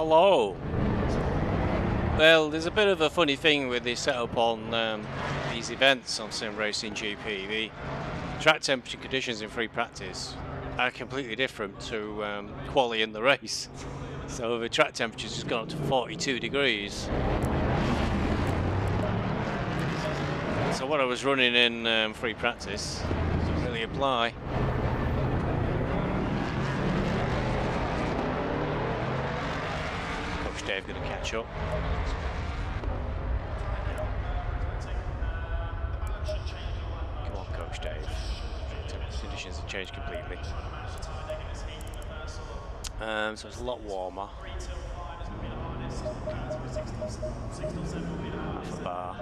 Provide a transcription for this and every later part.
Hello. Well, there's a bit of a funny thing with the setup on these events on Simracing GP. The track temperature conditions in free practice are completely different to quali in the race. So the track temperature's just gone up to 42 degrees. So what I was running in free practice doesn't really apply. Coach Dave going to catch up. Come on, Coach Dave. Conditions have changed completely. So it's a lot warmer. Half a bar.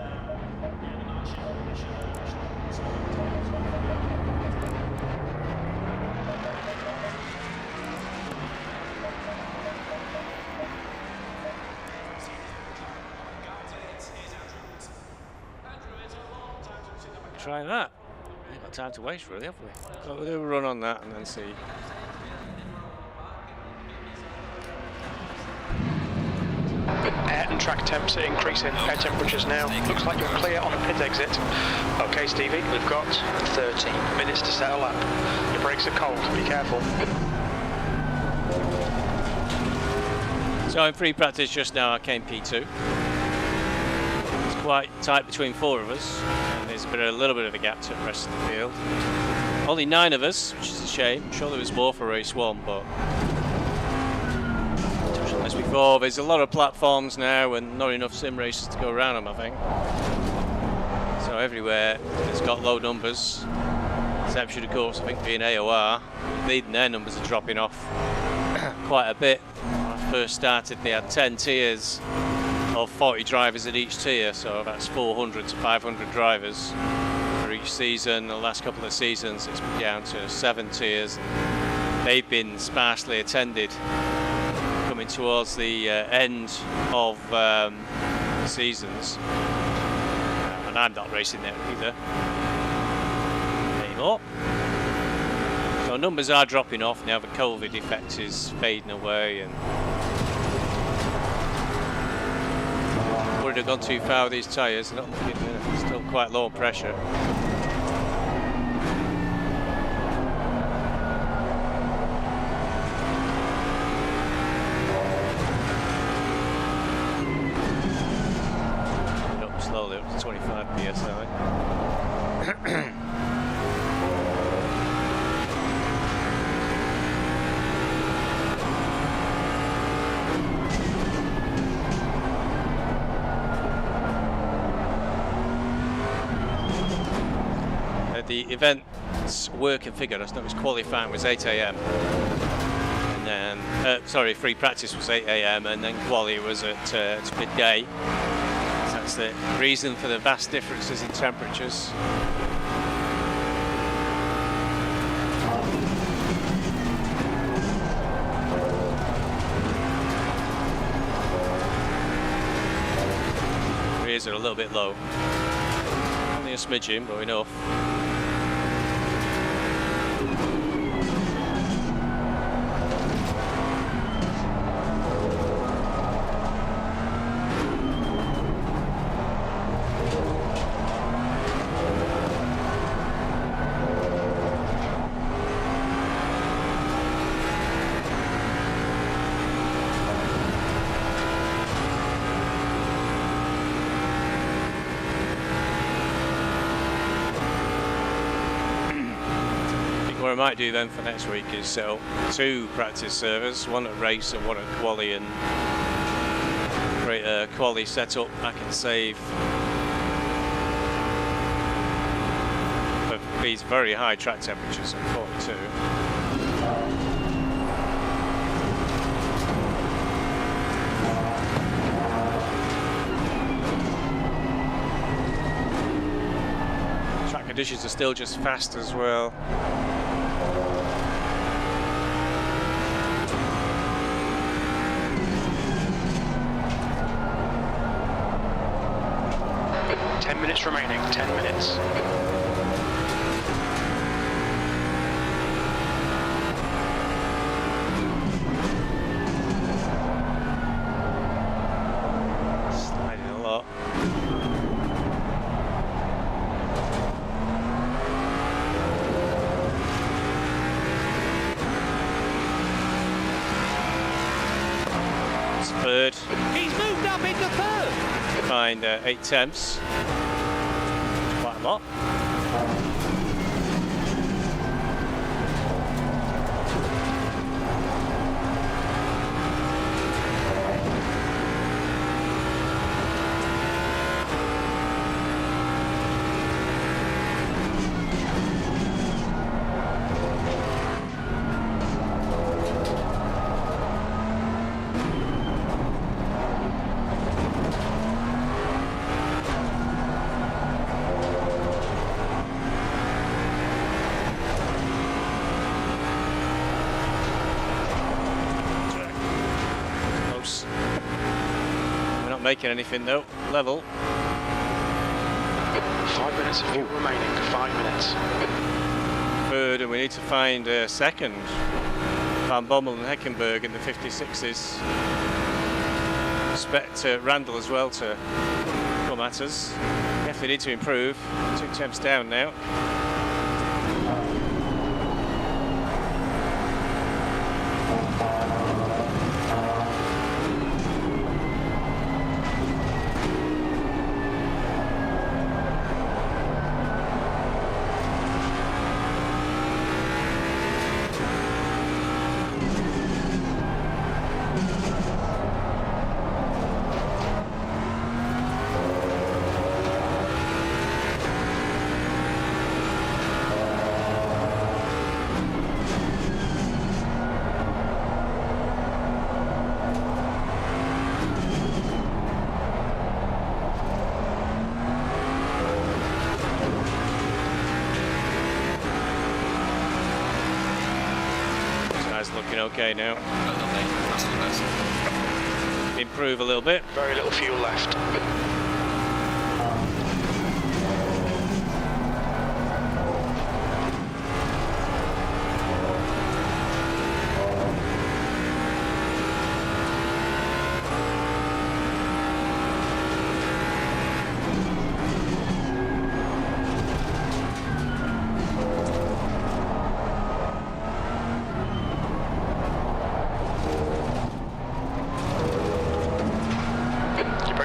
Try that. We've got time to waste, really, have we? We'll do a run on that and then see. Air and track temps are increasing. Air temperatures now. Looks like you're clear on a pit exit. Okay, Stevie, we've got 13 minutes to set a lap. Your brakes are cold, be careful. So in free practice just now I came P2. It's quite tight between four of us, and there's a little bit of a gap to the rest of the field. Only 9 of us, which is a shame. I'm sure there was more for race 1, but as before, there's a lot of platforms now and not enough sim races to go around them, I think. So everywhere it's got low numbers, exception of course I think being AOR, leading their numbers are dropping off quite a bit. When I first started they had 10 tiers of 40 drivers at each tier, so that's 400 to 500 drivers for each season. The last couple of seasons it's been down to 7 tiers. They've been sparsely attended coming towards the end of the seasons, and I'm not racing there either anymore. So numbers are dropping off now. The COVID effect is fading away, and would have gone too far with these tyres. They're not looking, still quite low pressure. Slowly up to 25 psi. The event's work and figure, I know it was qualifying was 8 AM, and then sorry, free practice was 8 AM, and then quali was at midday. That's the reason for the vast differences in temperatures. Rears are a little bit low. Only a smidgen, but enough. What I might do then for next week is set up 2 practice servers, one at race and one at quali, and create a quali setup I can save for these very high track temperatures at 42. Track conditions are still just fast as well. Minutes remaining, 10 minutes. third. He's moved up into third. Find 8 tenths. Quite a lot. Making anything though. Level. 5 minutes of fuel remaining. 5 minutes. Third, and we need to find a second. Van Bommel and Heckenberg in the 56s. Expect Randall as well to come at us. Definitely need to improve. 2 temps down now. Looking okay now. Improve a little bit. Very little fuel left.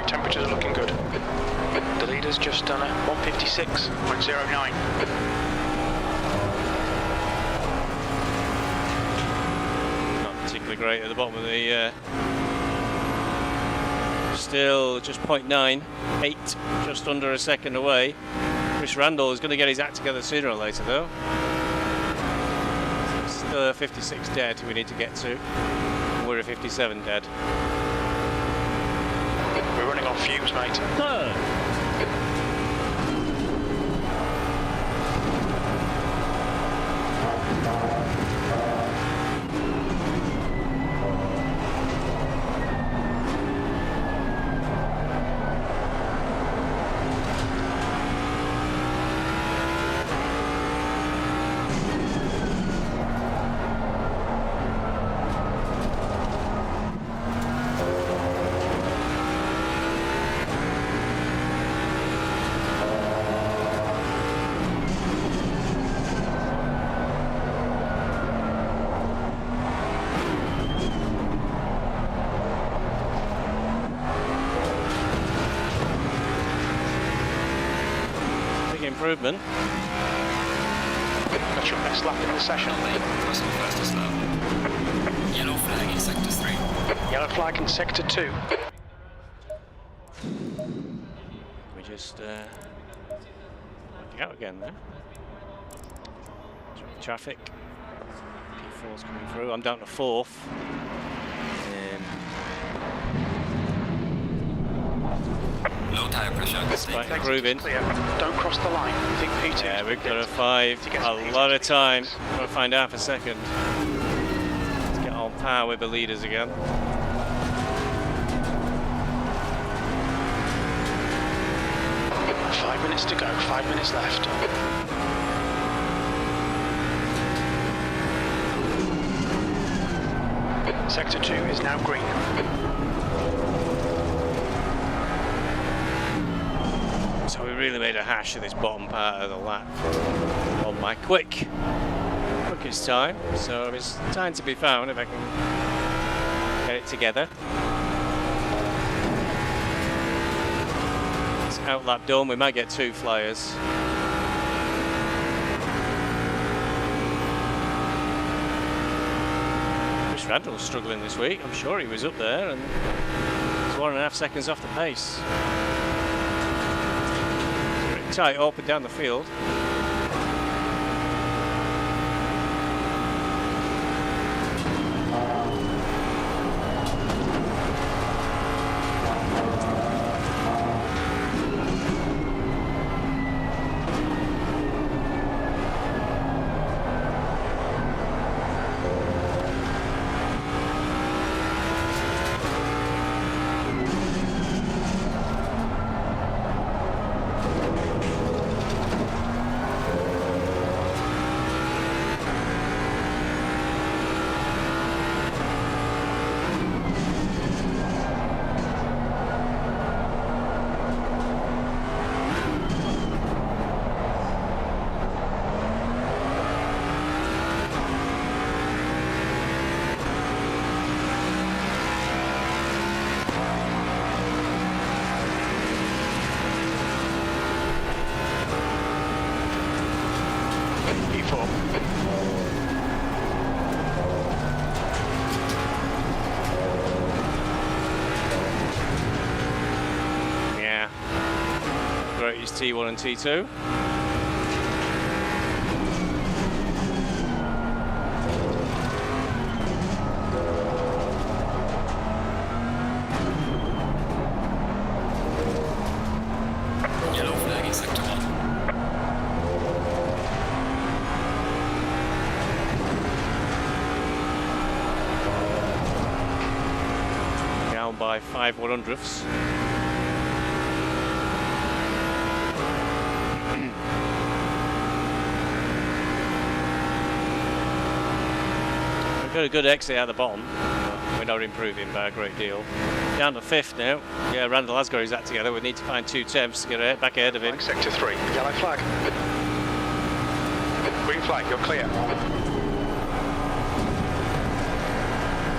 Temperatures are looking good. The leader's just done a 156.09. Not particularly great at the bottom of the. Still just 0.98, just under a second away. Chris Randall is going to get his act together sooner or later, though. Still a 56 dead we need to get to. We're a 57 dead. We're running on fumes, mate. Third. Improvement. That's your best lap in the session. Yellow flag in sector 3. Yellow flag in sector 2. We just working out again there. Traffic. P4's coming through. I'm down to 4th. Low tire pressure. Despite improving. Don't cross the line. I think P2. Yeah, we've got a 5. A lot of time. Got to find half a second. Let's get on par with the leaders again. Five minutes to go. 5 minutes left. Sector 2 is now green. So we really made a hash of this bottom part of the lap on my quickest time. So it's time to be found if I can get it together. outlap done. We might get 2 flyers. Chris Randall's struggling this week. I'm sure he was up there and he's 1.5 seconds off the pace. Pretty tight up and down the field. Is T1 and T2. Yellow flag in sector 1. Down by 5 100ths. Got a good exit out the bottom, but we're not improving by a great deal. Down to 5th now. Yeah, Randall has got his act together. We need to find 2 temps to get back ahead of him. Sector 3, yellow flag. Green flag, you're clear.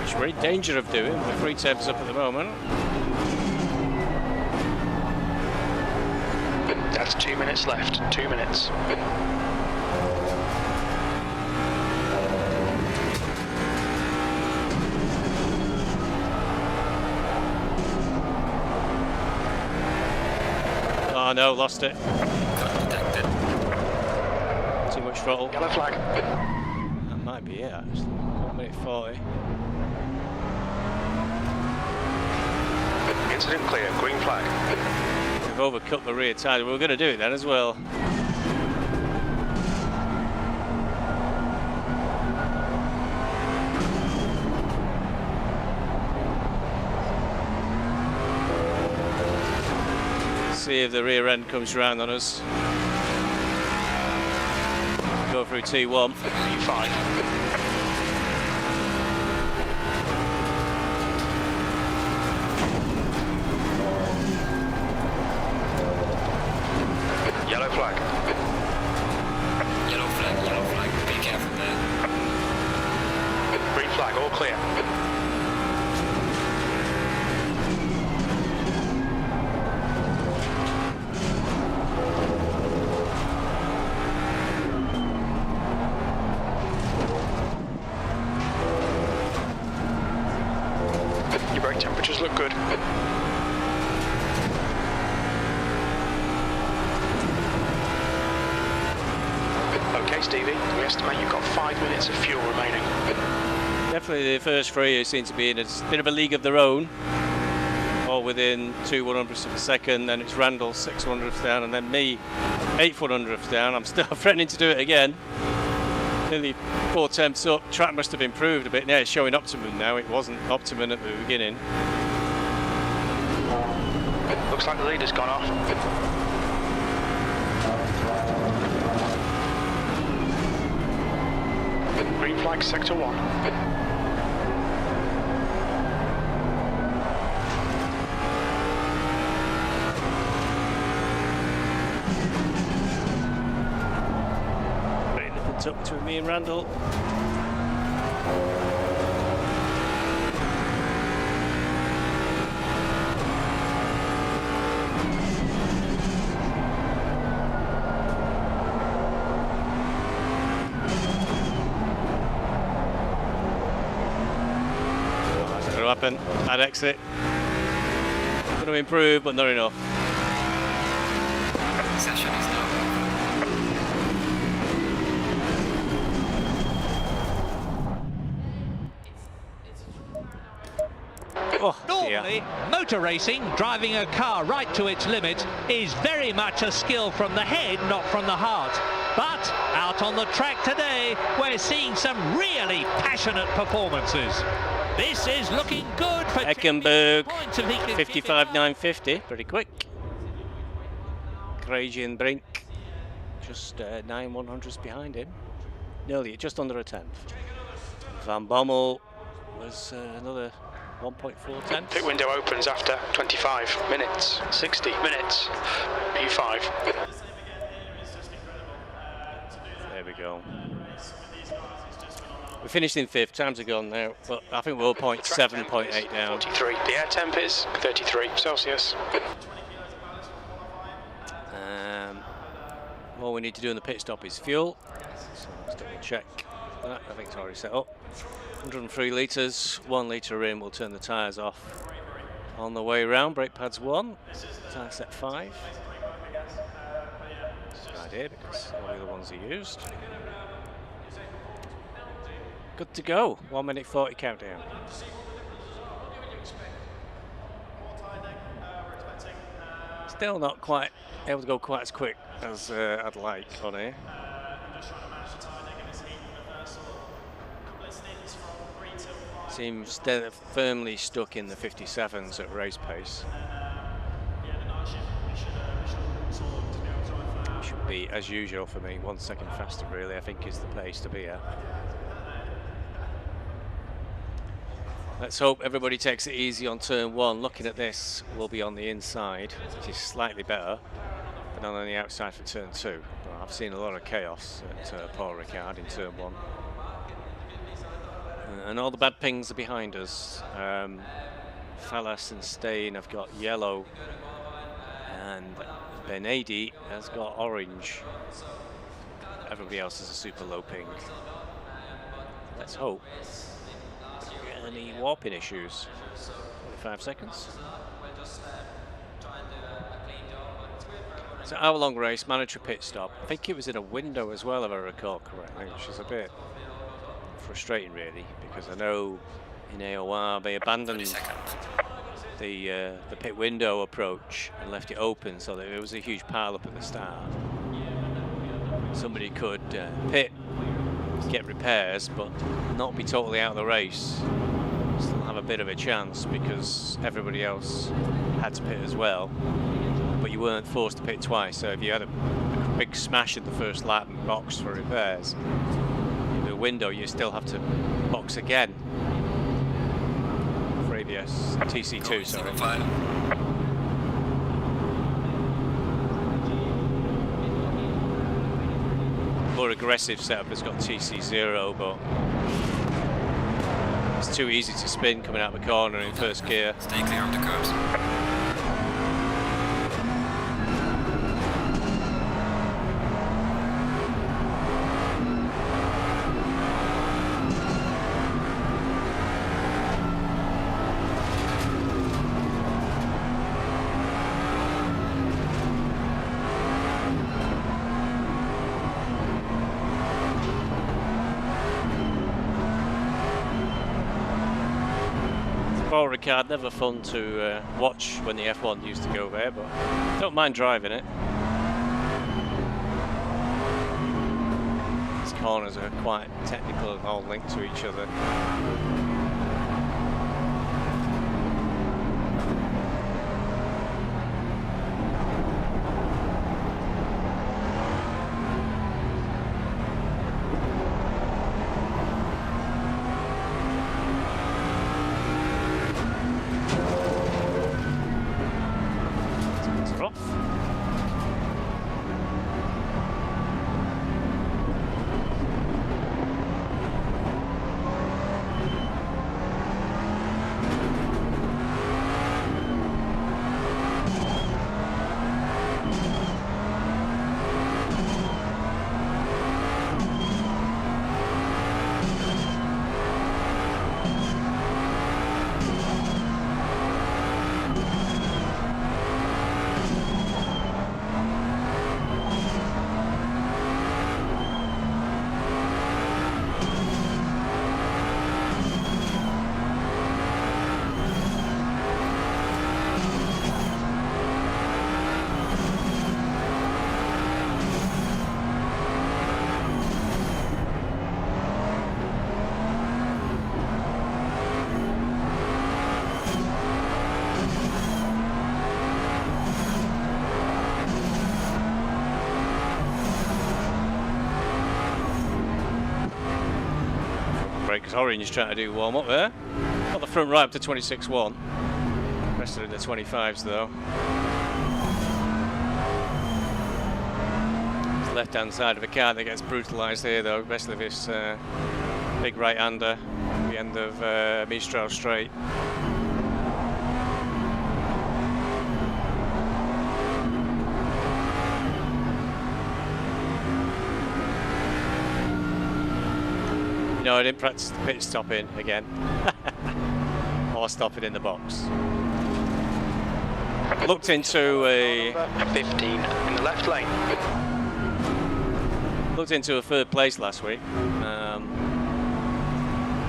Which we're in danger of doing. The 3 temps up at the moment. That's 2 minutes left, 2 minutes. Oh no, lost it. Detected. Too much throttle. Yellow flag. That might be it actually. 1 minute 40. Incident clear, green flag. We've overcut the rear tyre. We were going to do it then as well. See if the rear end comes round on us. Go through T1. P5. Yellow flag. Yellow flag. Be careful there. Green flag, all clear. Your brake temperatures look good. Okay, Stevie, we estimate you've got 5 minutes of fuel remaining. Definitely the first 3 seem to be in a bit of a league of their own. All within 2 100ths of a second, then it's Randall 6 100ths down, and then me 8 100ths down. I'm still threatening to do it again. Nearly 4 attempts up. Track must have improved a bit. Now it's showing optimum now. It wasn't optimum at the beginning. Looks like the leader's gone off. Green flag, sector 1. Up between me and Randall. happen at exit. Going to improve, but not enough. Session is now. Oh, dear. Normally, motor racing, driving a car right to its limit, is very much a skill from the head, not from the heart. But out on the track today, we're seeing some really passionate performances. This is looking good for Eckenberg, points if he can keep it 55.950, pretty quick. Gradian Brink, just 9/100ths behind him. Nearly, just under a tenth. Van Bommel was another 1.4 tenths. Pit window opens after 25 minutes, 60 minutes, P5. There we go. We finished in 5th, times are gone now, but I think we're 0.7, 0.8 down. 43. The air temp is 33 Celsius. All we need to do in the pit stop is fuel. So let's double check that. I think it's already set up. 103 litres, 1 litre in, we'll turn the tyres off. On the way round, brake pads 1, tyre set 5. That's a good idea because all the other ones are used. Good to go, 1 minute 40 countdown. Still not quite able to go quite as quick as I'd like on here. Seems firmly stuck in the 57s at race pace. Should be, as usual for me, 1 second faster really, I think is the pace to be at. Let's hope everybody takes it easy on turn 1. Looking at this, we'll be on the inside, which is slightly better than on the outside for turn 2. But I've seen a lot of chaos at Paul Ricard in turn 1. And all the bad pings are behind us. Fallas and Stain have got yellow, and Benedi has got orange. Everybody else has a super low ping. Let's hope. Any warping issues? 45 seconds. It's an hour-long race, mandatory pit stop. I think it was in a window as well, if I recall correctly, which is a bit frustrating, really, because I know in AOR they abandoned the pit window approach and left it open, so that there was a huge pile-up at the start. Somebody could pit, get repairs, but not be totally out of the race. Still have a bit of a chance because everybody else had to pit as well, but you weren't forced to pit twice. So if you had a big smash in the first lap and box for repairs, in the window you still have to box again for ABS TC2. Sorry. More aggressive setup has got TC0, but it's too easy to spin coming out the corner in first gear. Stay clear of the curves. Paul Ricard, never fun to watch when the F1 used to go there, but don't mind driving it. These corners are quite technical and all linked to each other. because Orange trying to do warm up there. Got the front right up to 26.1. Rest are in the 25s though. It's the left-hand side of the car that gets brutalised here though, especially this big right-hander at the end of Mistral Straight. No, I didn't practice the pit stopping again. Or stopping in the box. Looked into a 15 in the left lane. Looked into a third place last week,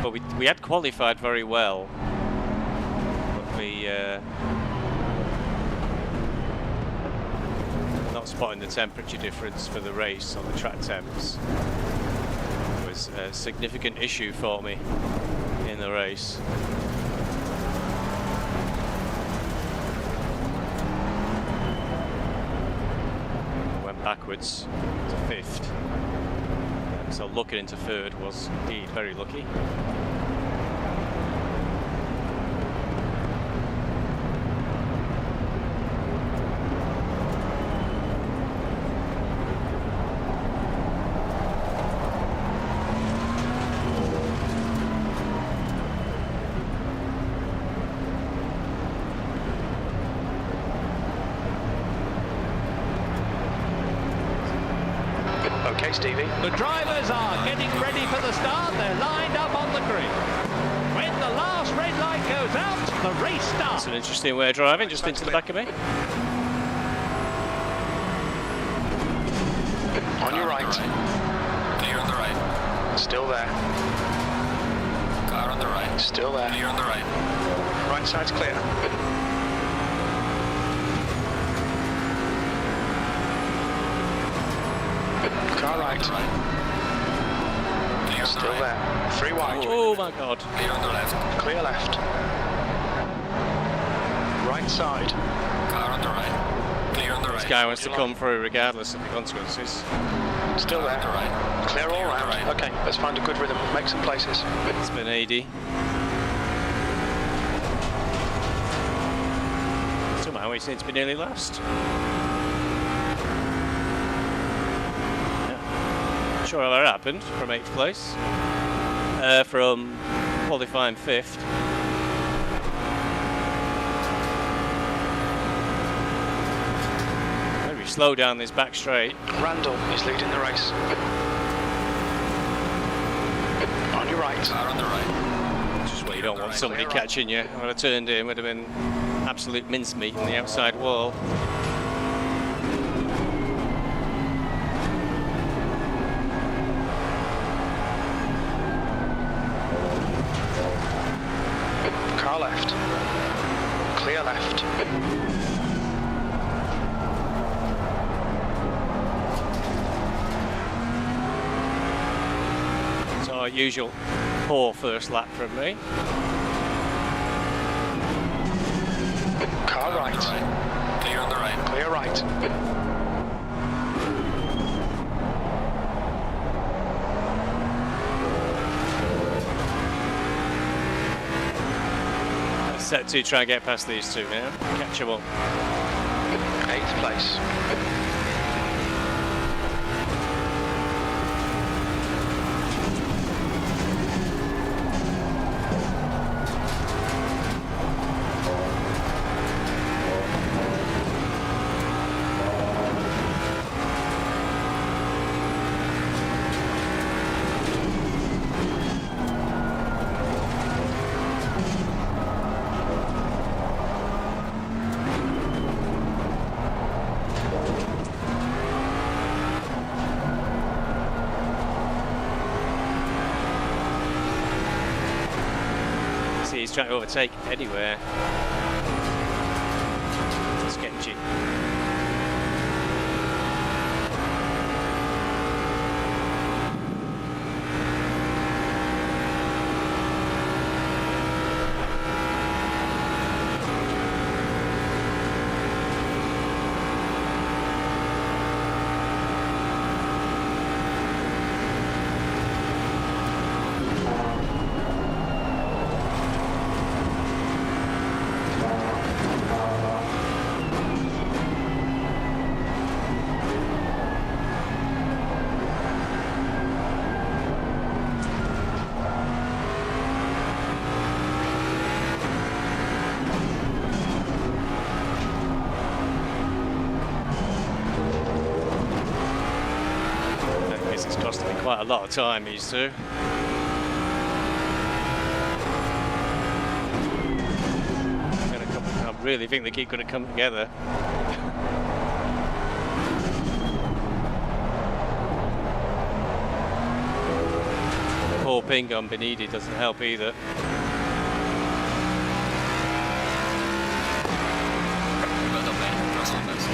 but we had qualified very well. But we not spotting the temperature difference for the race on the track temps was a significant issue for me in the race. Backwards to 5th, so looking into 3rd was indeed very lucky. Okay, Stevie. The drivers are getting ready for the start. They're lined up on the grid. When the last red light goes out, the race starts. It's an interesting way of driving, just into the back of me. On your right. Clear on the right. Still there. Car on the right. Still there. Clear on the right. Right side's clear. Car right. Clear on Still the right. there. 3 wide. Oh my god. Clear on the left. Clear left. Right side. Car on the right. Clear on the right. This guy wants to come through regardless of the consequences. Still Car there. on the right. Clear all Clear on the round. right. Okay, let's find a good rhythm. Make some places. It's been 80. Somehow he seems to be nearly last. Not sure how that happened from 8th place. From qualifying 5th. Maybe slow down this back straight. Randall is leading the race. On your right. Car on the right. Just where you don't want somebody catching you. When I turned in, would have been absolute mincemeat on the outside wall. Car left. Clear left. So our usual poor first lap from me. Car right. Clear on the right. Clear right. Set to try and get past these two now. Catch them up. 8th place. He's trying to overtake anywhere. Sketchy. This is costing me quite a lot of time, these two. I really think they keep going to come together. Poor ping on Benidi doesn't help either. Well done, mate. Russell best.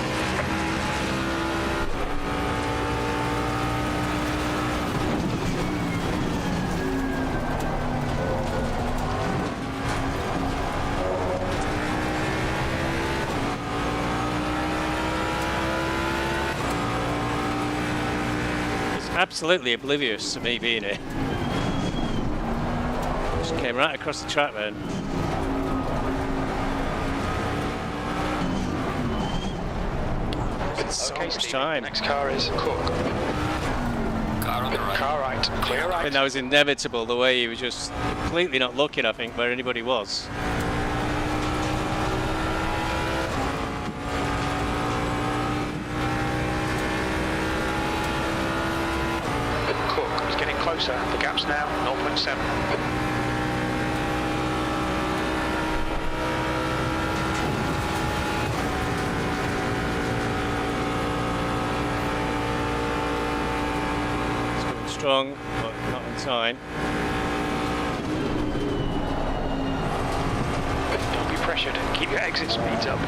Absolutely oblivious to me being here. Just came right across the track then. So Okay, much Steve, time. next car is Cook. Car on the right. Car right, clear I right. think that was inevitable, the way he was just completely not looking, I think, where anybody was. Cook is getting closer. The gap's now 0.7. Strong, but not in time. Don't be pressured. Keep your exit speeds up.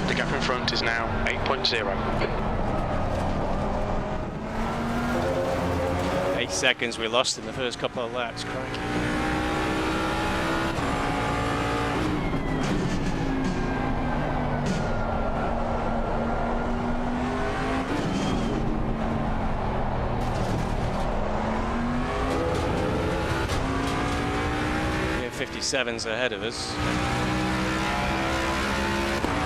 The gap in front is now 8.0. 8 seconds we lost in the first couple of laps, crikey. Yeah, 57's ahead of us.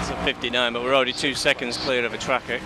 It's at 59, but we're already 2 seconds clear of a tracker.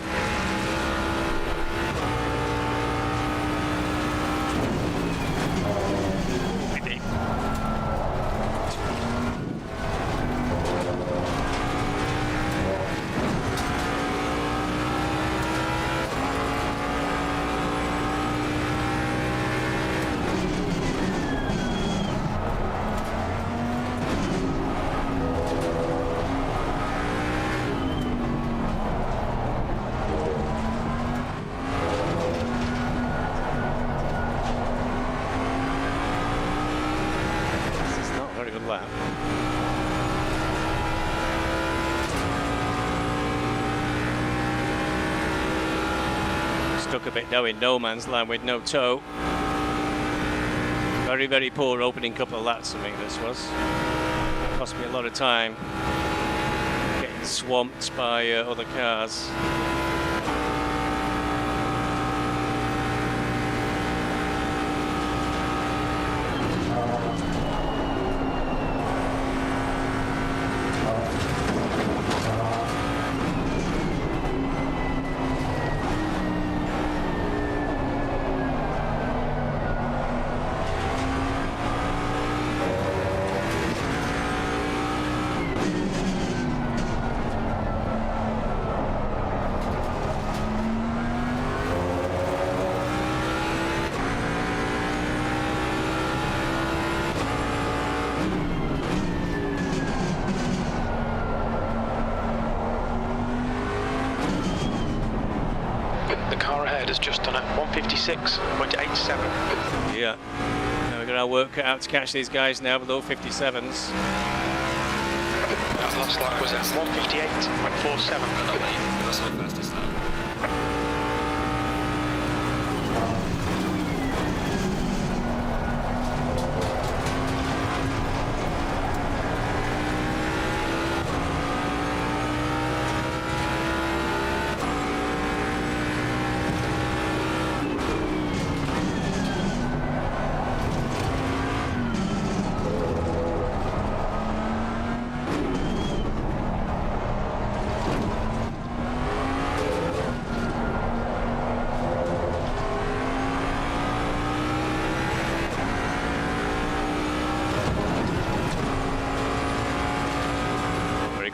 Lap. Stuck a bit now in no man's land with no toe. Very, very poor opening couple of laps for me, this was. Cost me a lot of time getting swamped by other cars. The car ahead has just done at 156.87. Yeah. Now we're going to work out to catch these guys now below 57s. That last lap was at 158.47. Well done, mate. Russell fastest lap.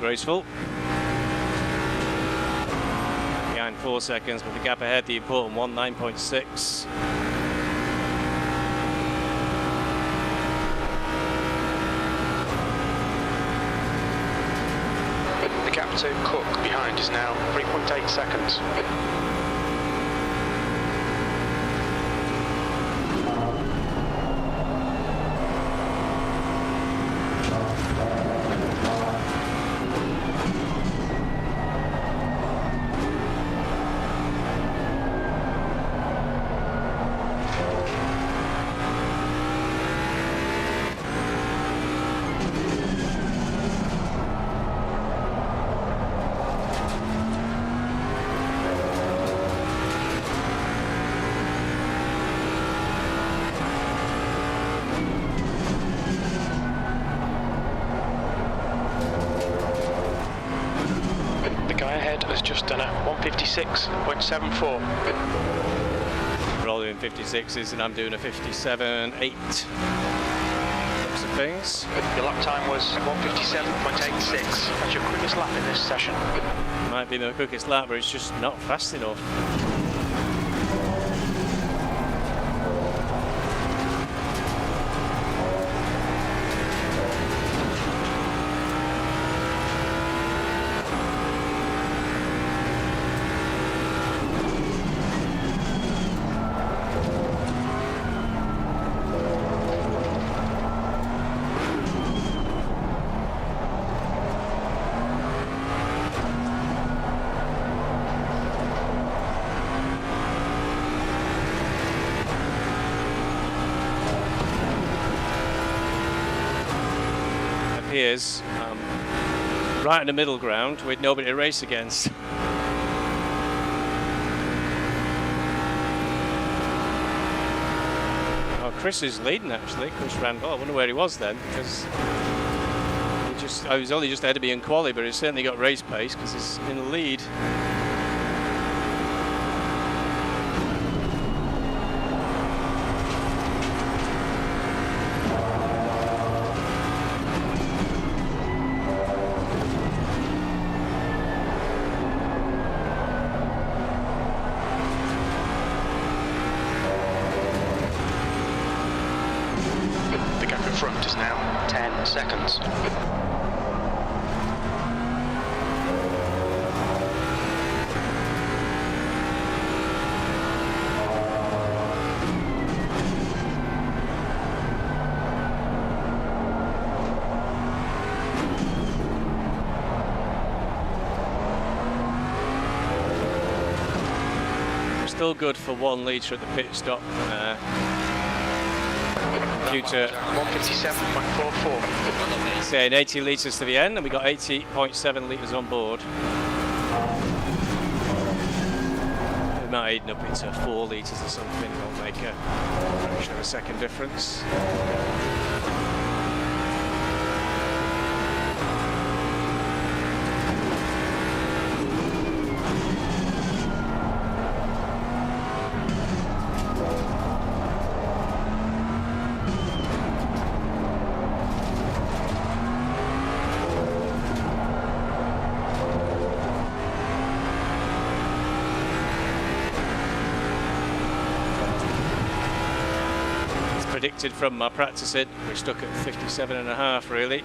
graceful. Behind 4 seconds, but the gap ahead, the important one, 9.6. The gap to Cook behind is now 3.8 seconds. Has just done a 156.74. We're all doing 56s and I'm doing a 57.8. Looks of things. Your lap time was 157.86. That's your quickest lap in this session. Might be the quickest lap, but it's just not fast enough. Appears right in the middle ground with nobody to race against. Oh, Chris is leading actually. Chris ran well. I wonder where he was then, because I was only just ahead of me in quali, but he's certainly got race pace because he's in the lead. Front is now 10 seconds. We're still good for 1 litre at the pit stop. Computer 157.44. saying 80 litres to the end, and we got 80.7 litres on board. We might even up into 4 litres or something. It'll make a fraction of a second difference. Predicted from my practicing, we're stuck at 57.5 really.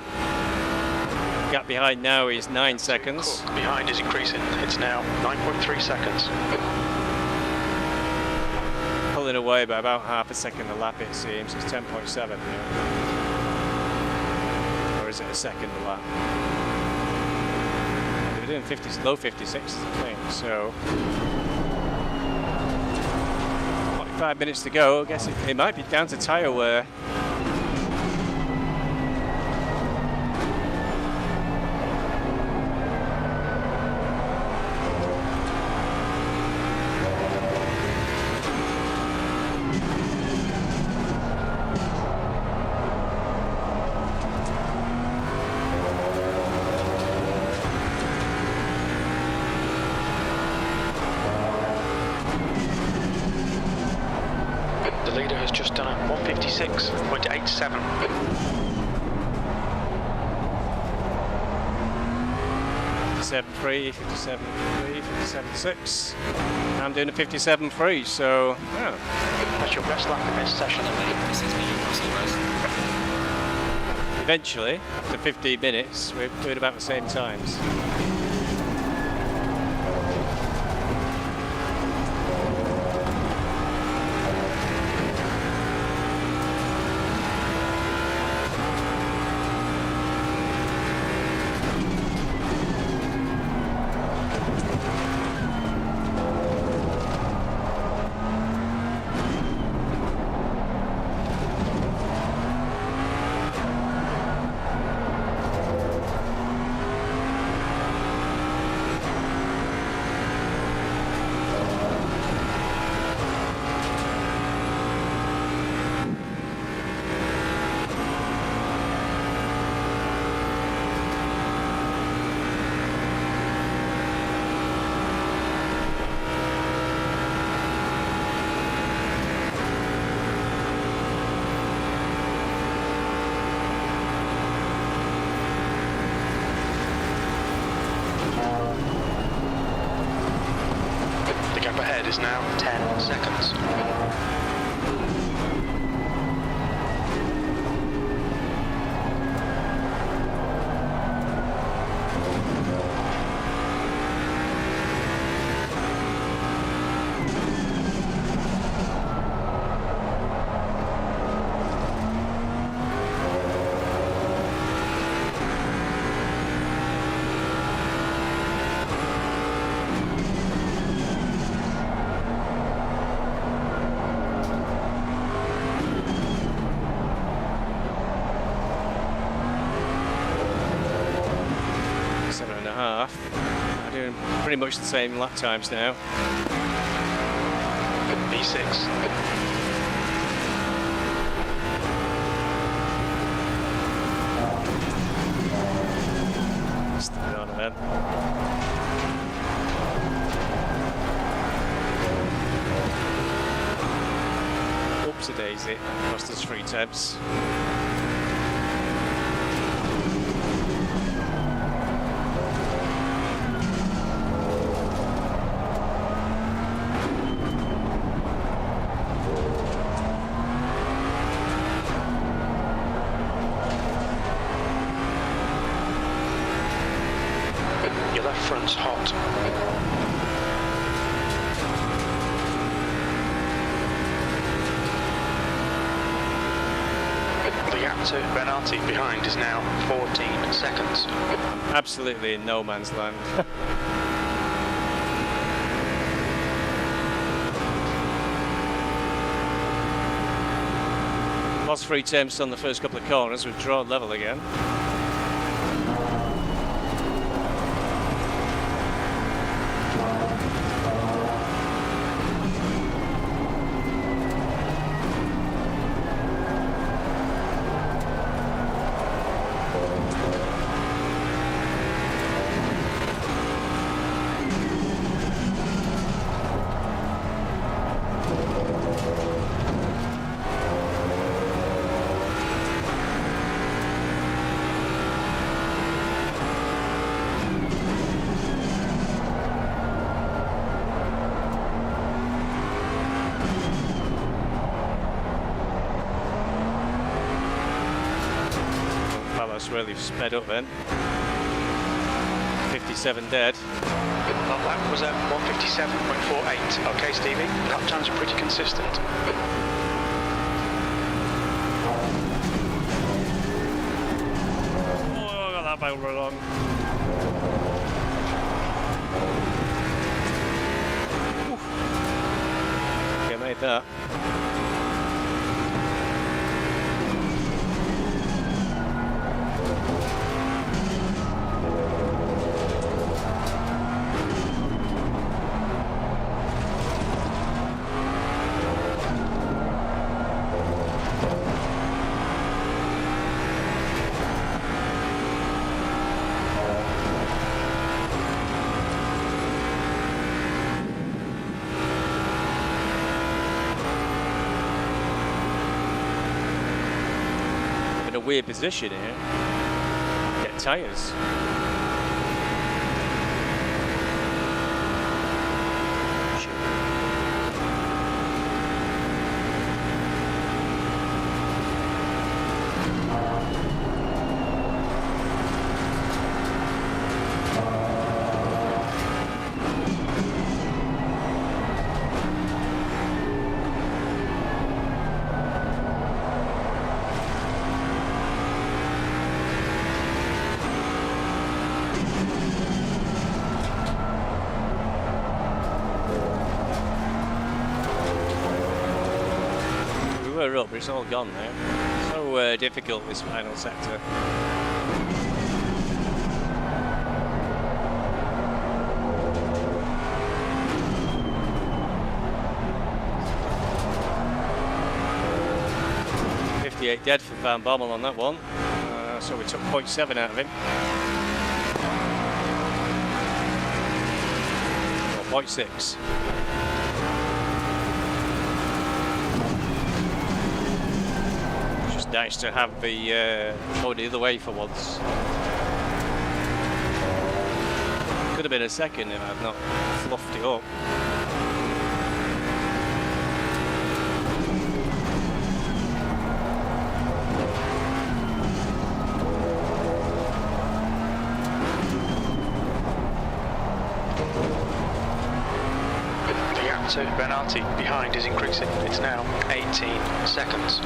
Gap behind now is 9 seconds. Cook behind is increasing. It's now 9.3 seconds. Pulling away by about half a second a lap it seems. It's 10.7 now. Or is it a second a lap? We're doing low 56s I think, so 5 minutes to go. I guess it might be down to tyre wear. The leader has just done a 156.87. 57.3, 57.3, 57.6. I'm doing a 57.3, so yeah. That's your best lap in this session. This is me, Russell West. Eventually, after 15 minutes, we're doing about the same times. The gap ahead is now 10 seconds. I'm doing pretty much the same lap times now. B6. Stick it on then. Oopsie daisy, cost us 3 temps. Your left front's hot. The gap to Benarti behind is now 14 seconds. Absolutely in no man's land. Lost 3 temps on the first couple of corners, we've drawn level again. Really sped up then. 57 dead. That lap was at 157.48. Okay, Stevie, lap times are pretty consistent. Oh, I got that barrel wrong. Okay, made that. In a weird position here. Get tyres. were up, but it's all gone now. So difficult, this final sector. Dead for Van Bommel on that one, so we took 0.7 out of him. Or 0.6. Just nice to have the go the other way for once. Could have been a second if I'd not fluffed it up. So Bernardi behind is increasing. It's now 18 seconds.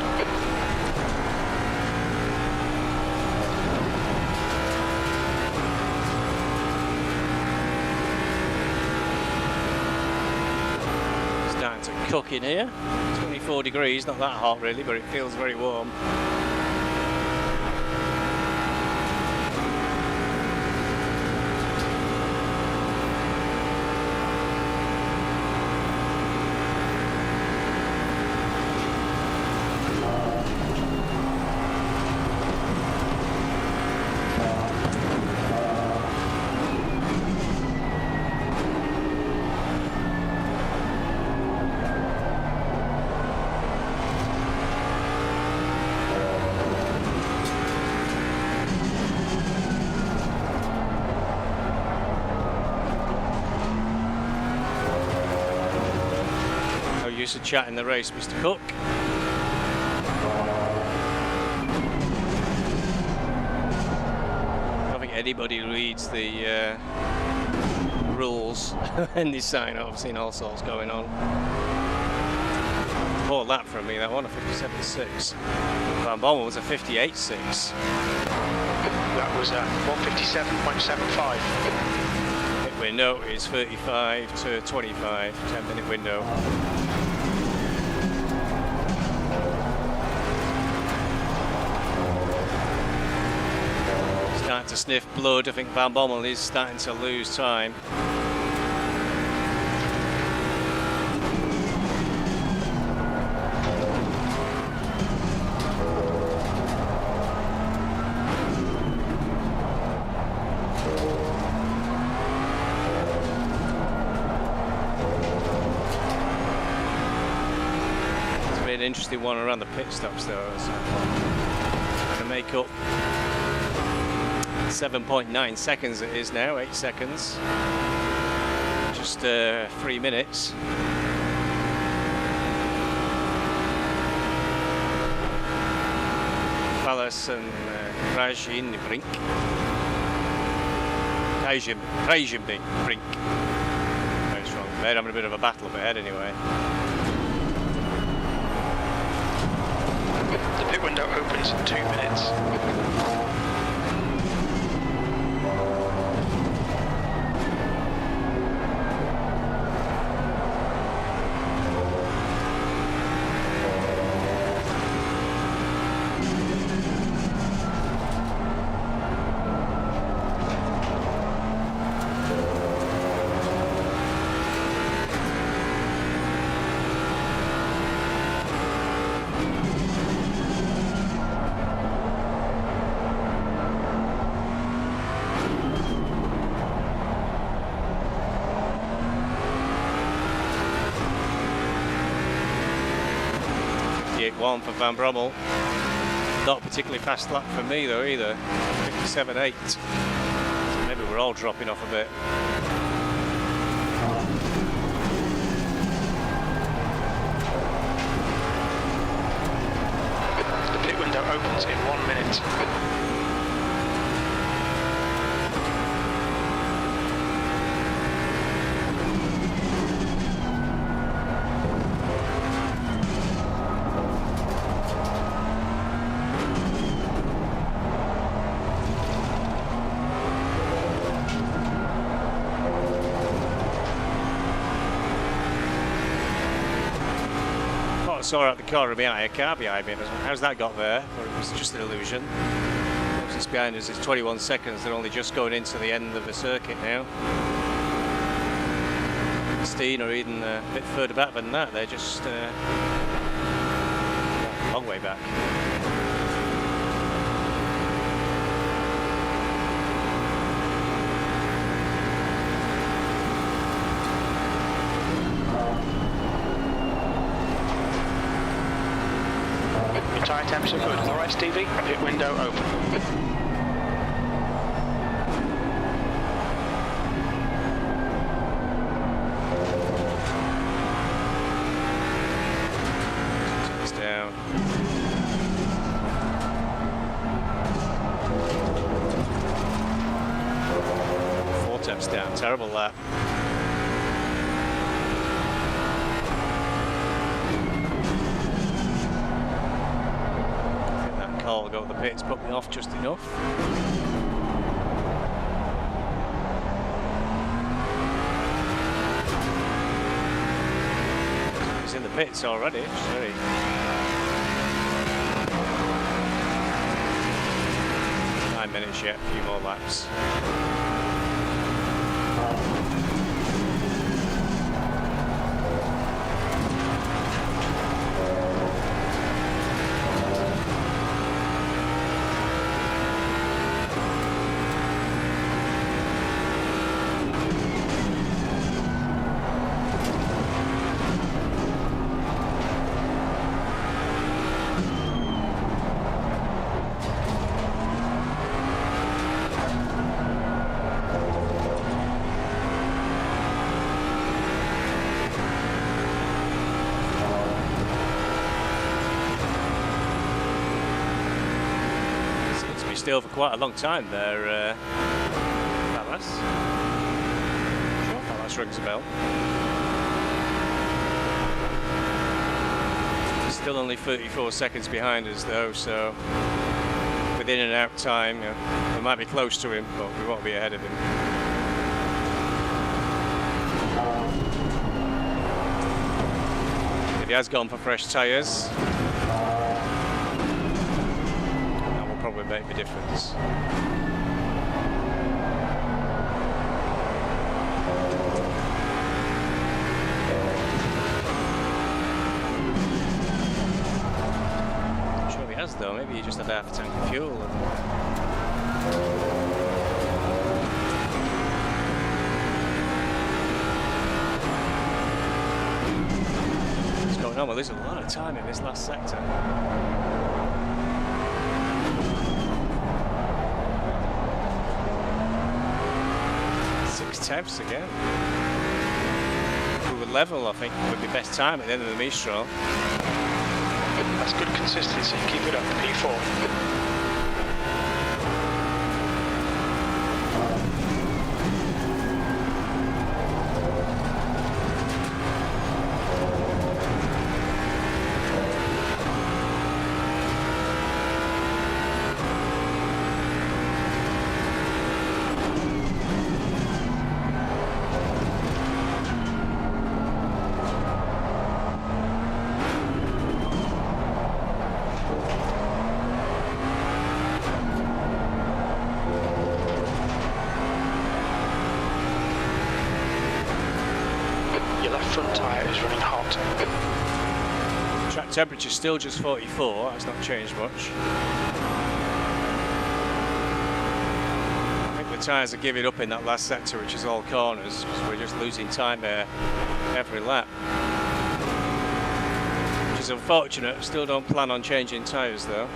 Starting to cook in here. 24 degrees, not that hot really, but it feels very warm. Use of chat in the race, Mr. Cook. I don't think anybody reads the rules in this sign. I've seen all sorts going on. Poor lap from me, that one, a 57.6. Van Bommel was a 58.6. That was a 157.75. Pit window is 35 to 25, 10-minute window. Starting to sniff blood. I think Van Bommel is starting to lose time. It's been an interesting one around the pit stops though. So trying to make up 7.9 seconds it is now, 8 seconds. Just 3 minutes. Palace and Brink. Brink. Very strong. They're having a bit of a battle up ahead anyway. The pit window opens in 2 minutes. One for Van Bommel. Not particularly fast lap for me though either. 57.8. So maybe we're all dropping off a bit. The pit window opens in 1 minute. saw out the corner behind a car behind me. How's that got there? Or it was just an illusion. Closest behind us is 21 seconds. They're only just going into the end of the circuit now. Steen are even a bit further back than that. They're just a long way back. Your tyre temps are good. Alright, Stevie, pit window open. Down. 4 temps down, terrible lap. I think that call got the pits, put me off just enough. He's in the pits already, sorry. 9 minutes yet, a few more laps. Still for quite a long time there, Pallas. Sure, Pallas rings a bell. Still only 34 seconds behind us though, so with in and out time, we might be close to him, but we won't be ahead of him. If he has gone for fresh tyres, probably make the difference. I'm sure he has though, maybe he just had half a tank of fuel. What's going on? Well, there's a lot of time in this last sector. 6 tenths again. If we were level, I think it would be best time at the end of the Mistral. That's good consistency. Keep it up. P4. Front tyre is running hot. Track temperature still just 44, that's not changed much. I think the tyres are giving up in that last sector, which is all corners, because we're just losing time there every lap. Which is unfortunate, still don't plan on changing tyres though.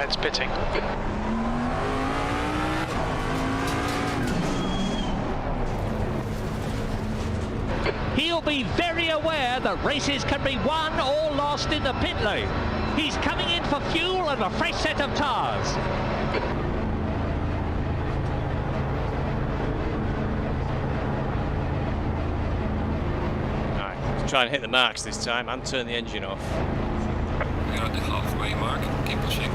Ed's pitting. He'll be very aware that races can be won or lost in the pit lane. He's coming in for fuel and a fresh set of tyres. Alright, try and hit the marks this time and turn the engine off. We're at the halfway mark. Keep pushing.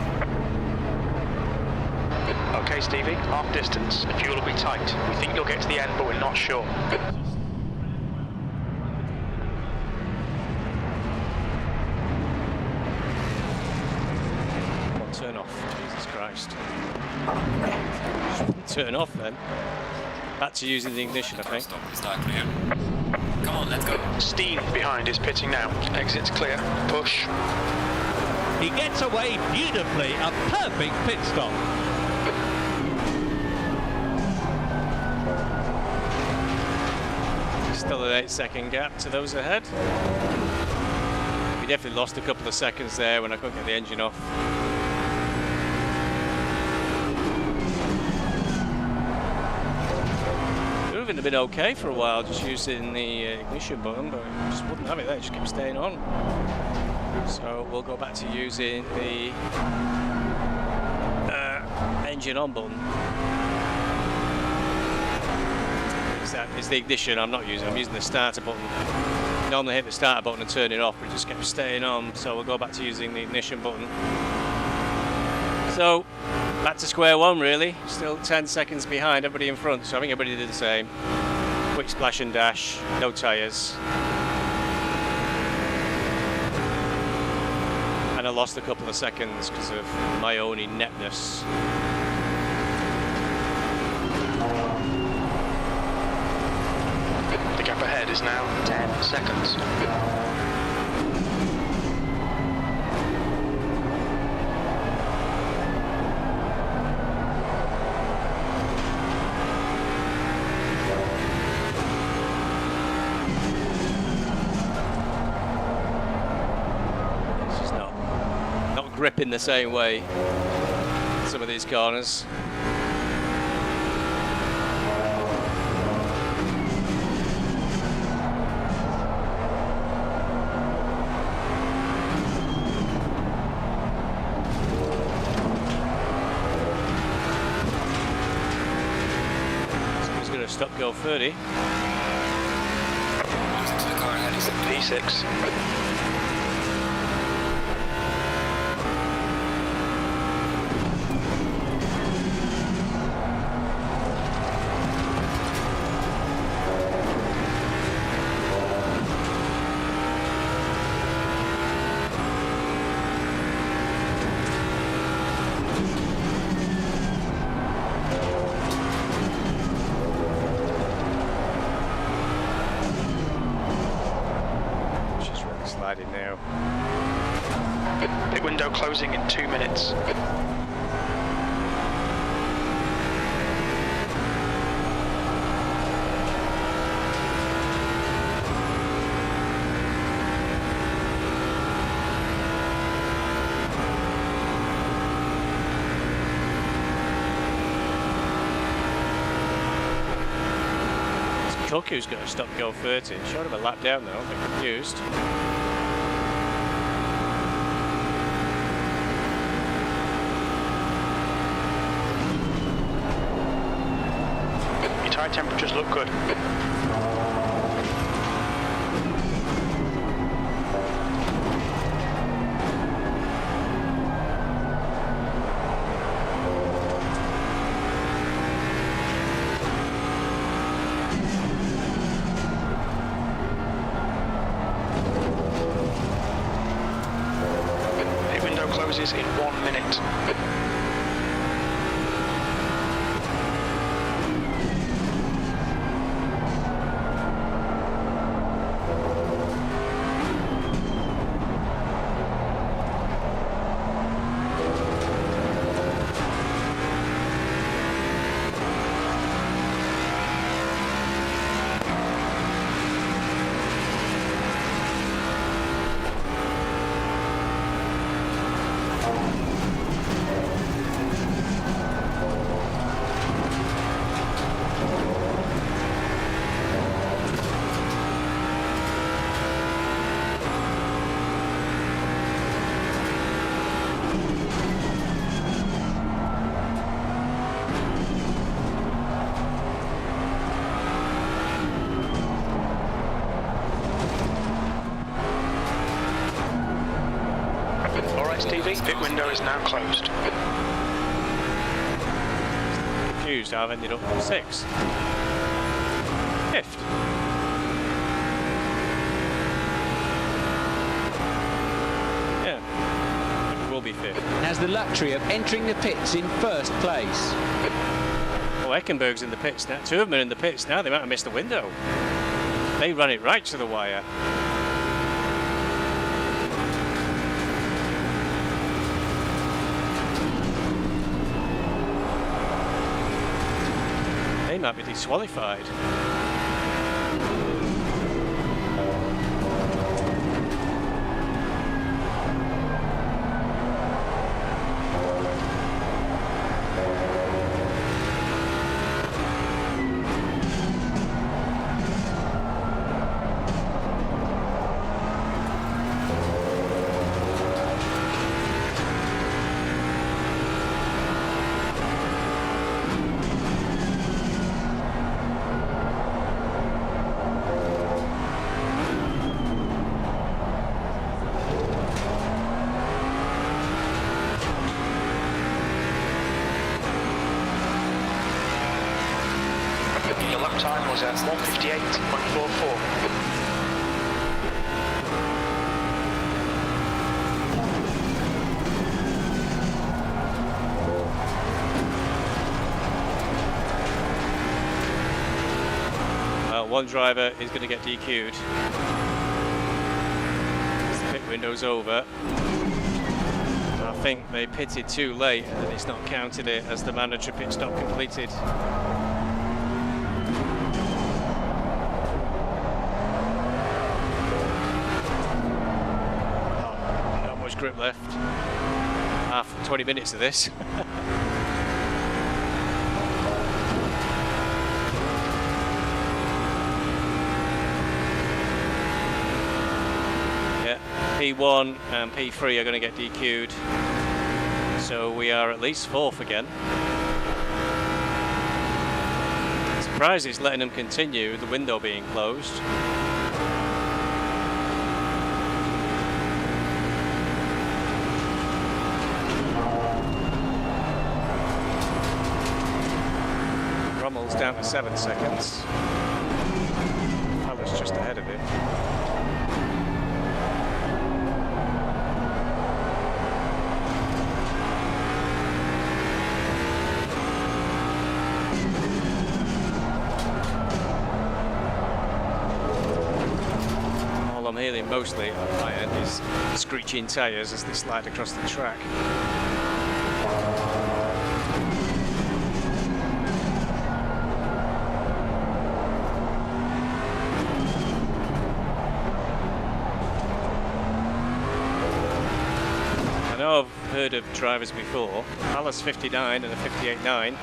Okay, Stevie, half distance. The fuel will be tight. We think you'll get to the end, but we're not sure. Turn off. Jesus Christ. Turn off then. Back to using the ignition, I think. Stop. Is that clear? Come on, let's go. Steen behind is pitting now. Exit's clear. Push. He gets away beautifully, a perfect pit stop. Still an 8-second gap to those ahead. We definitely lost a couple of seconds there when I couldn't get the engine off. Moving have been okay for a while, just using the ignition button, but it just wouldn't have it there, it just kept staying on. So we'll go back to using the engine on button. It's the ignition I'm not using, I'm using the starter button. Normally hit the starter button and turn it off, but it just kept staying on, so we'll go back to using the ignition button. So, back to square one really, still 10 seconds behind everybody in front, so I think everybody did the same. Quick splash and dash, no tyres. And I lost a couple of seconds because of my own ineptness. The gap ahead is now 10 seconds. It's just not gripping the same way. Some of these corners. Stop go 30. P6. Sliding now. Pit window closing in 2 minutes. Koku's got to stop go 30. Short of a lap down though, I'm confused. Your tyre temperatures look good. Closes in 1 minute. Stevie. Pit window is now closed. Confused, I've ended up 6th. 5th. Yeah, it will be 5th. Has the luxury of entering the pits in first place. Oh, Eckenberg's in the pits now. 2 of them are in the pits now. They might have missed the window. They ran it right to the wire. They might be disqualified. Your lap time was at 1:58.44. One driver is going to get DQ'd. The pit window's over. I think they pitted too late and it's not counted it as the mandatory pit stop completed. Not much grip left. 20 minutes of this. P1 and P3 are going to get DQ'd, so we are at least 4th again. Surprised it's letting them continue, the window being closed. Rommel's down to 7 seconds. Haller's just ahead of him. I'm hearing mostly on my end is screeching tyres as they slide across the track. I know I've heard of drivers before. Haller's 59 and a 58.9.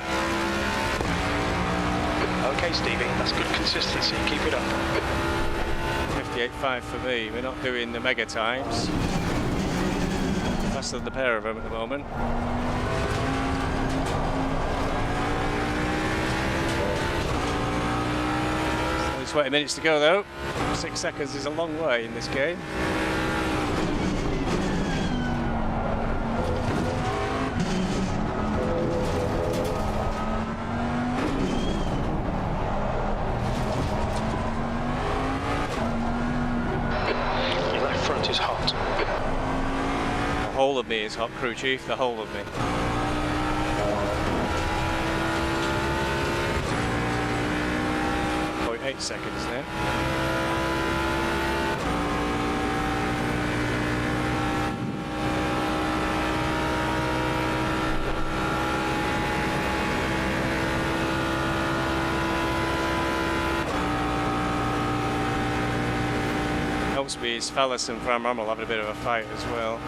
Okay, Stevie, that's good consistency. Keep it up. 58.5 for me. We're not doing the mega times. Faster than the pair of them at the moment. Only 20 minutes to go though. 6 seconds is a long way in this game. Is hot. The whole of me is hot, crew chief, the whole of me. 0.8 seconds now. Helps me is Fallis and Van Rommel having a bit of a fight as well.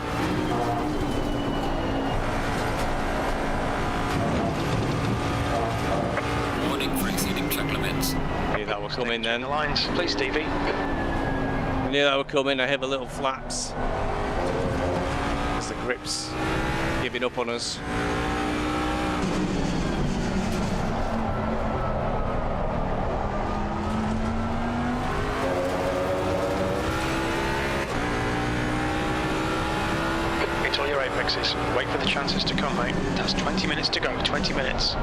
Warning for exceeding track limits. I knew that would come in then. The lines, please, Stevie. I knew that would come in. I hear the little flaps. As the grip's giving up on us. wait till your apexes. Wait for the chances to come, mate. That's 20 minutes to go, 20 minutes.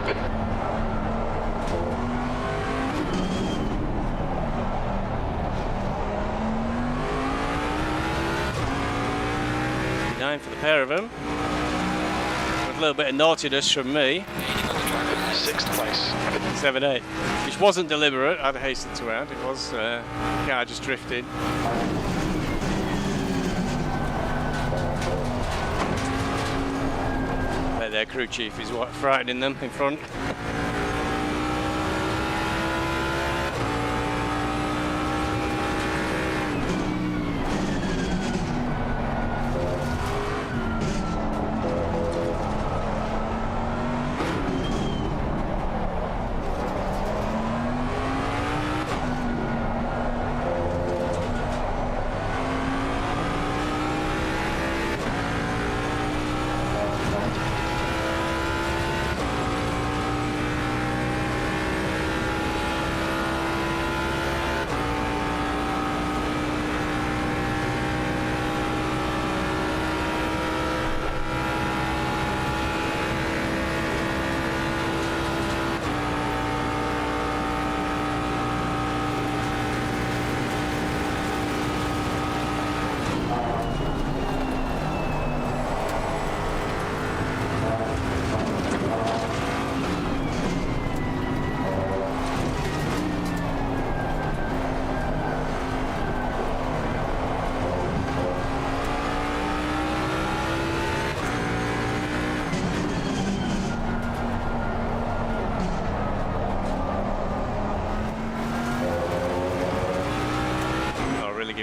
For the pair of them. With a little bit of naughtiness from me. 6th place. 7-8. Which wasn't deliberate, I'd hastened to add. It was car just drifting. Bet their crew chief is what frightening them in front.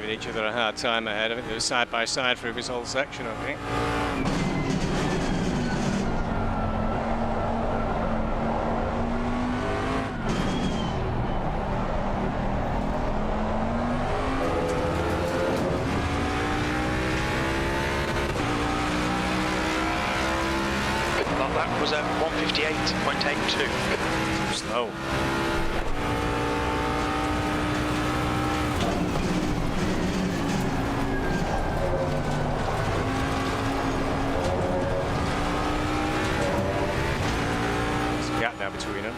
Each other a hard time ahead. I think they were side by side through this whole section, I think. That was at 158.82. Slow. Between them.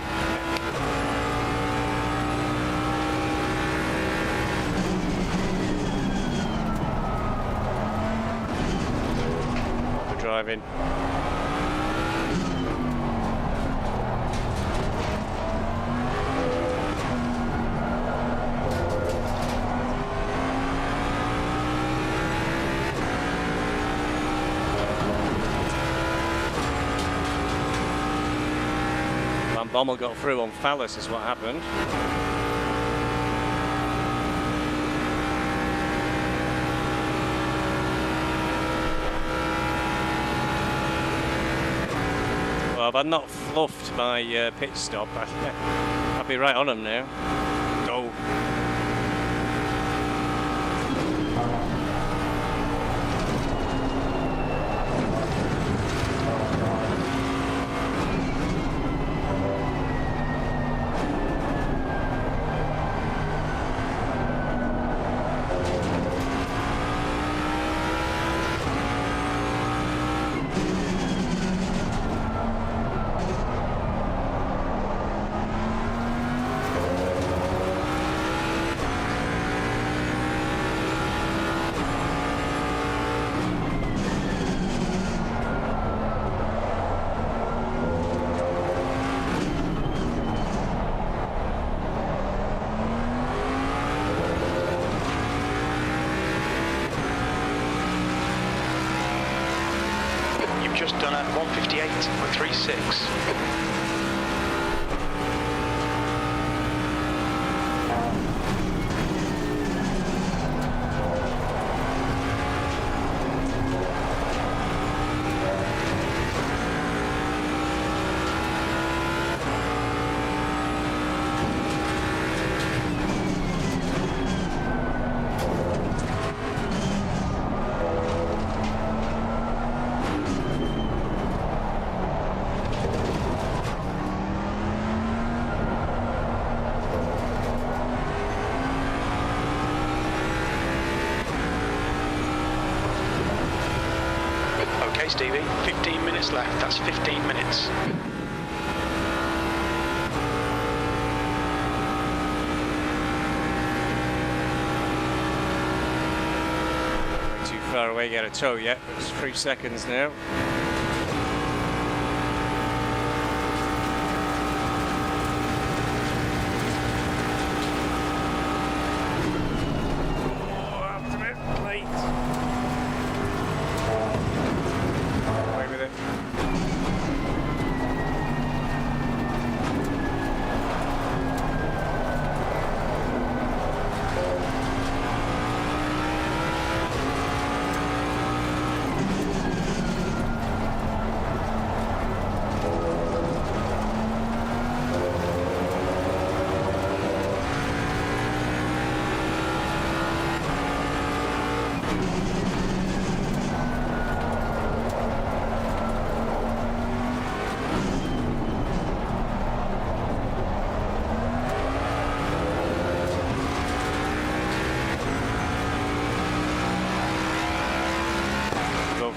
They're driving. Bommel got through on Phallus is what happened. Well, if I'd not fluffed my pit stop, I'd be right on them now. Go. Just done at 158.36. Okay, Stevie, 15 minutes left. That's 15 minutes. Not too far away, get a tow yet, but it's 3 seconds now.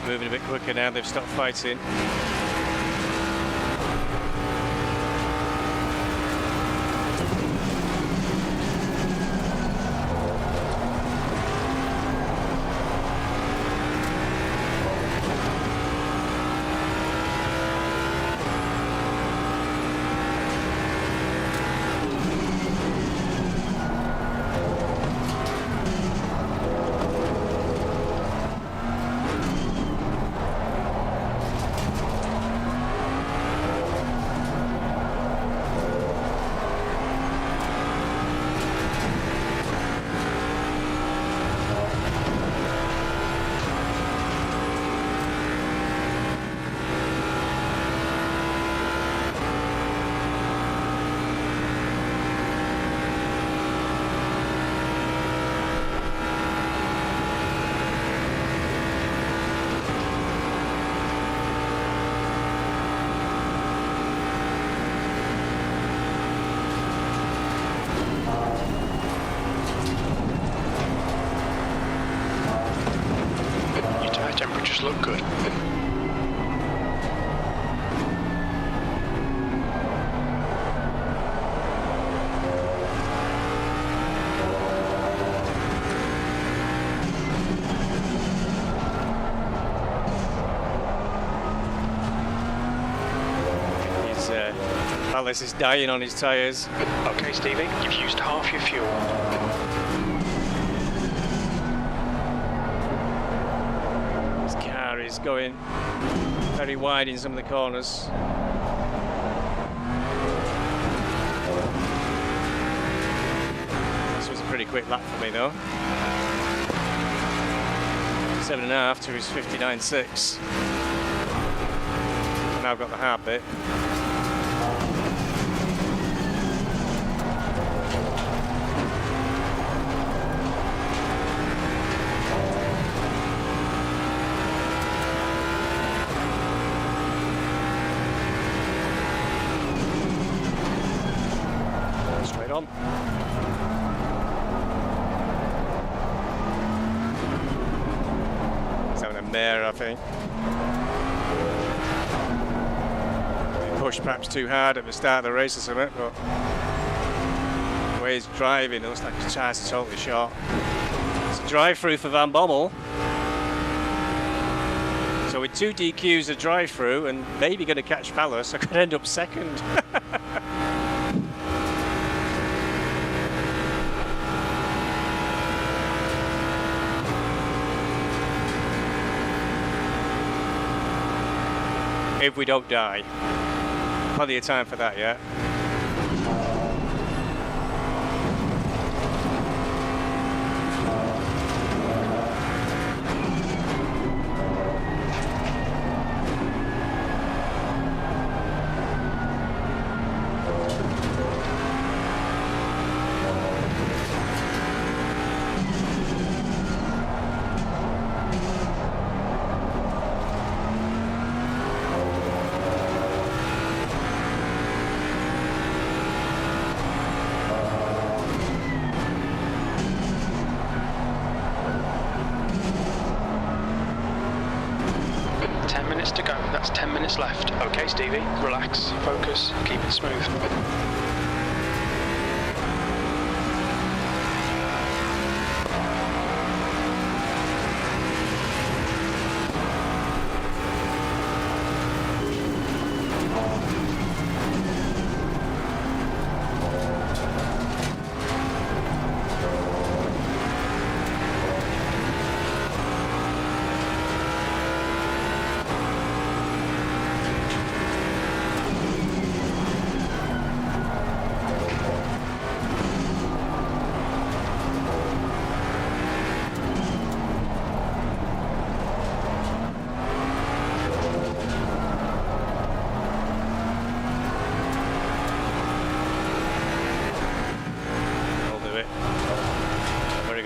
Moving a bit quicker now, they've stopped fighting. Temperatures look good. Alice is dying on his tyres. Okay, Stevie, you've used half your fuel. Is going very wide in some of the corners. This was a pretty quick lap for me though. 7.5 to his 59.6. Now I've got the hard bit. On. He's having a mare, I think. He pushed perhaps too hard at the start of the race or something, but the way he's driving, it looks like his tyres are totally short. It's a drive-through for Van Bommel. So with 2 DQs, a drive-through, and maybe going to catch Palace, I could end up second. If we don't die. Plenty of time for that yet. 10 minutes to go. That's 10 minutes left. Okay, Stevie, relax, focus, keep it smooth.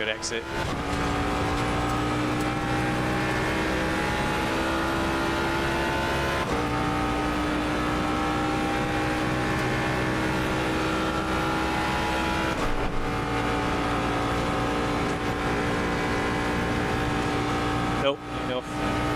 Exit. Nope, enough.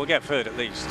We'll get third at least.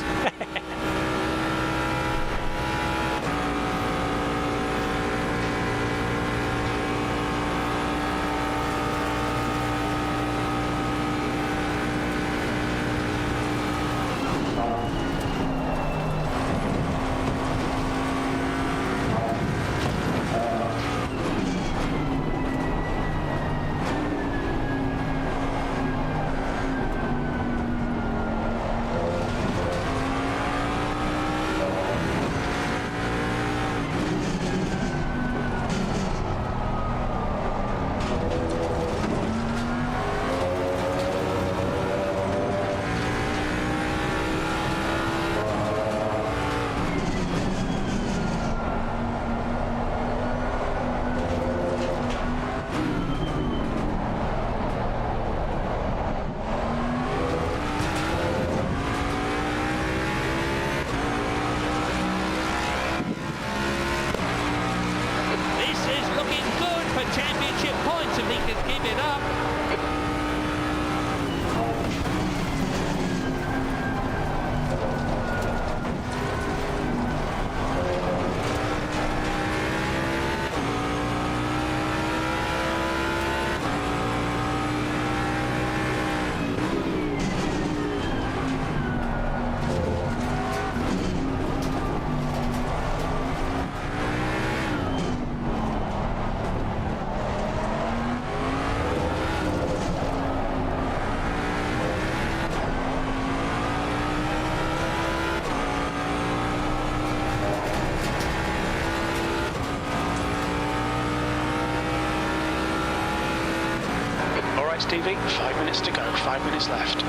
right, Stevie. 5 minutes to go. 5 minutes left.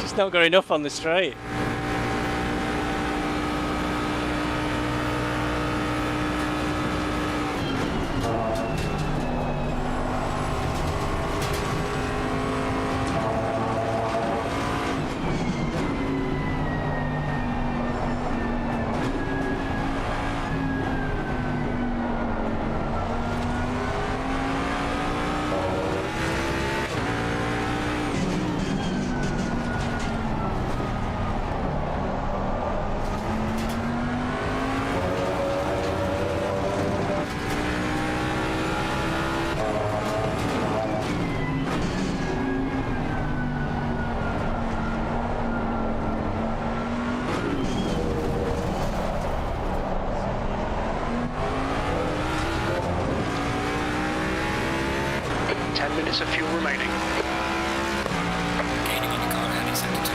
Just not got enough on the straight. Minutes of fuel remaining. Gaining on the car heading sector 2.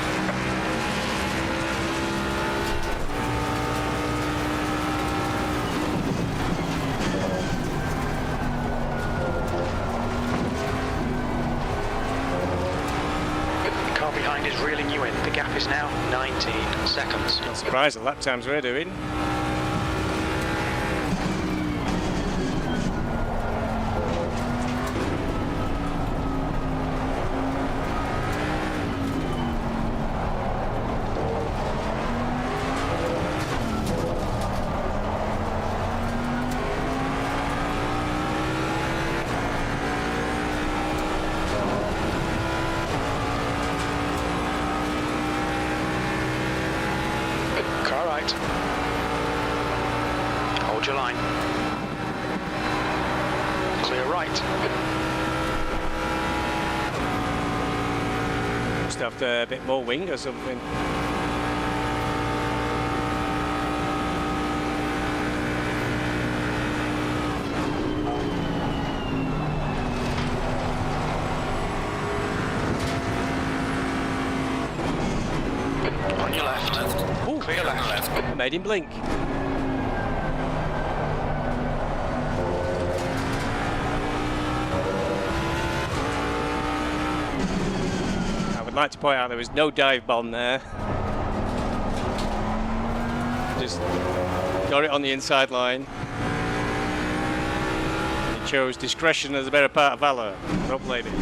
The car behind is reeling you in. The gap is now 19 seconds. Not surprised the lap times we're doing. Car right. Hold your line. Clear right. Just have a bit more wing or something. On your left. Ooh, Clear left. made him blink. I would like to point out there was no dive bomb there. Just got it on the inside line. He chose discretion as a better part of valor. Don't blame it.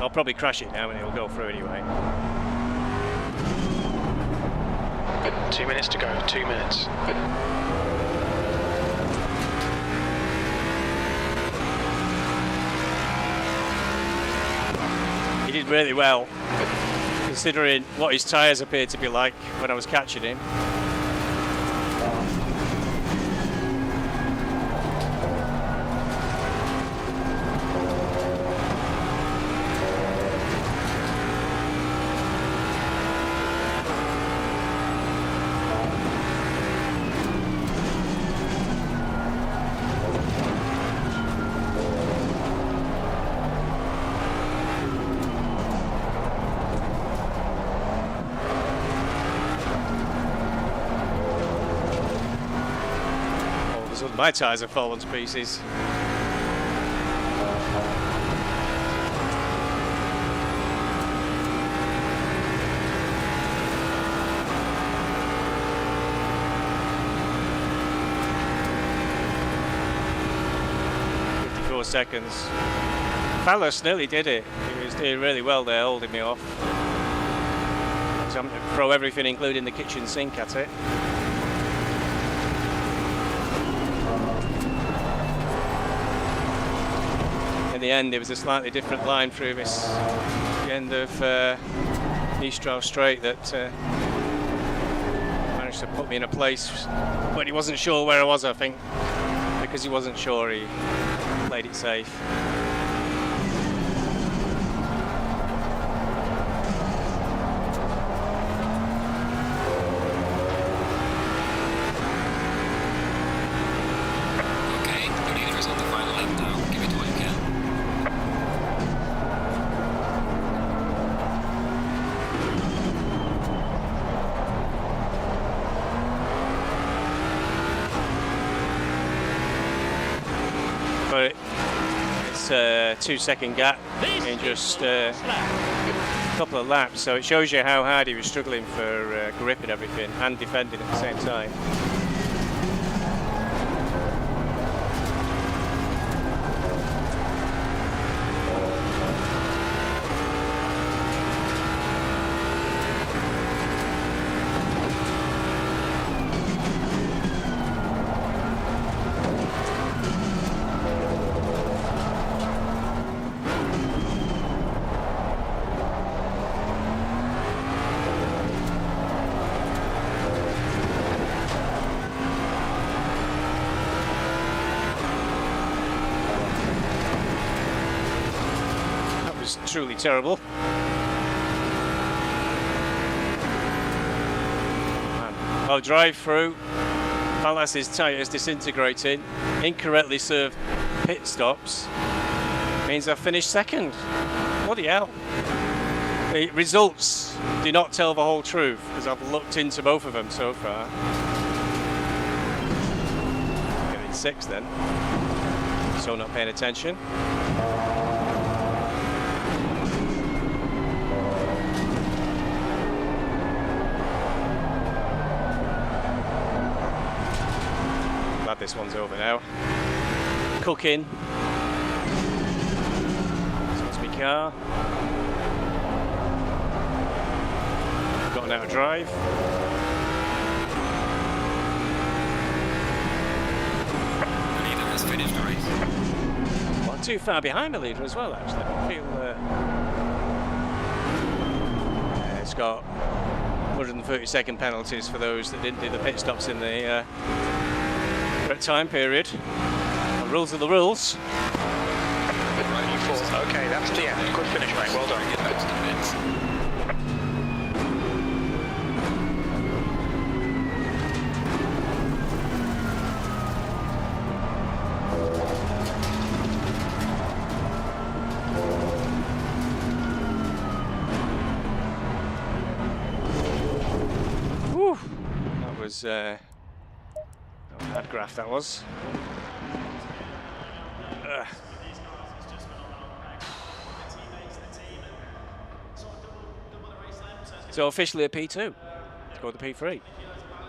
I'll probably crash it now and it'll go through anyway. 2 minutes to go. 2 minutes. He did really well, considering what his tyres appeared to be like when I was catching him. My tyres have fallen to pieces. Seconds. Fallas nearly did it. He was doing really well there, holding me off. So I'm going to throw everything, including the kitchen sink, at it. In the end, it was a slightly different line through this the end of Nistro Straight that managed to put me in a place, but he wasn't sure where I was, I think, because he wasn't sure, he played it safe. Okay, the leader is on the final lap now. Give it what you can. 2-second gap in just a couple of laps, so it shows you how hard he was struggling for grip and everything, and defending at the same time. Truly terrible. I'll drive through. Pallas's tyres disintegrating. Incorrectly served pit stops. Means I've finished second. Bloody hell. The results do not tell the whole truth, because I've looked into both of them so far. Getting 6th then. So not paying attention. This one's over now. Cooking. So that's my car. Got an out of drive. The leader has finished the race. Not too far behind the leader as well, actually. I feel it's got 130-second penalties for those that didn't do the pit stops in the time period. The rules are the rules. Okay, that's the end. Good finish, mate. Well done. Whew. That was bad graph, that was. So officially a P2. Let's go to P3.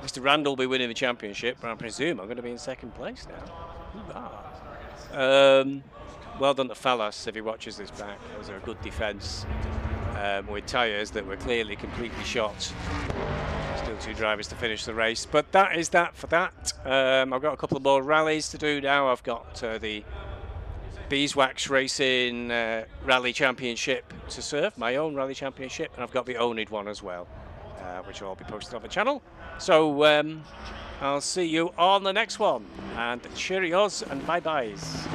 Mr. Randall will be winning the championship, but I presume I'm going to be in second place now. Well done to Fallas if he watches this back. It was a good defence with tyres that were clearly completely shot. Still 2 drivers to finish the race, but that is that for that. I've got a couple of more rallies to do now. I've got the Beeswax Racing Rally Championship to serve, my own Rally Championship, and I've got the Owned one as well, which will all be posted on the channel. So I'll see you on the next one, and cheerios and bye-byes.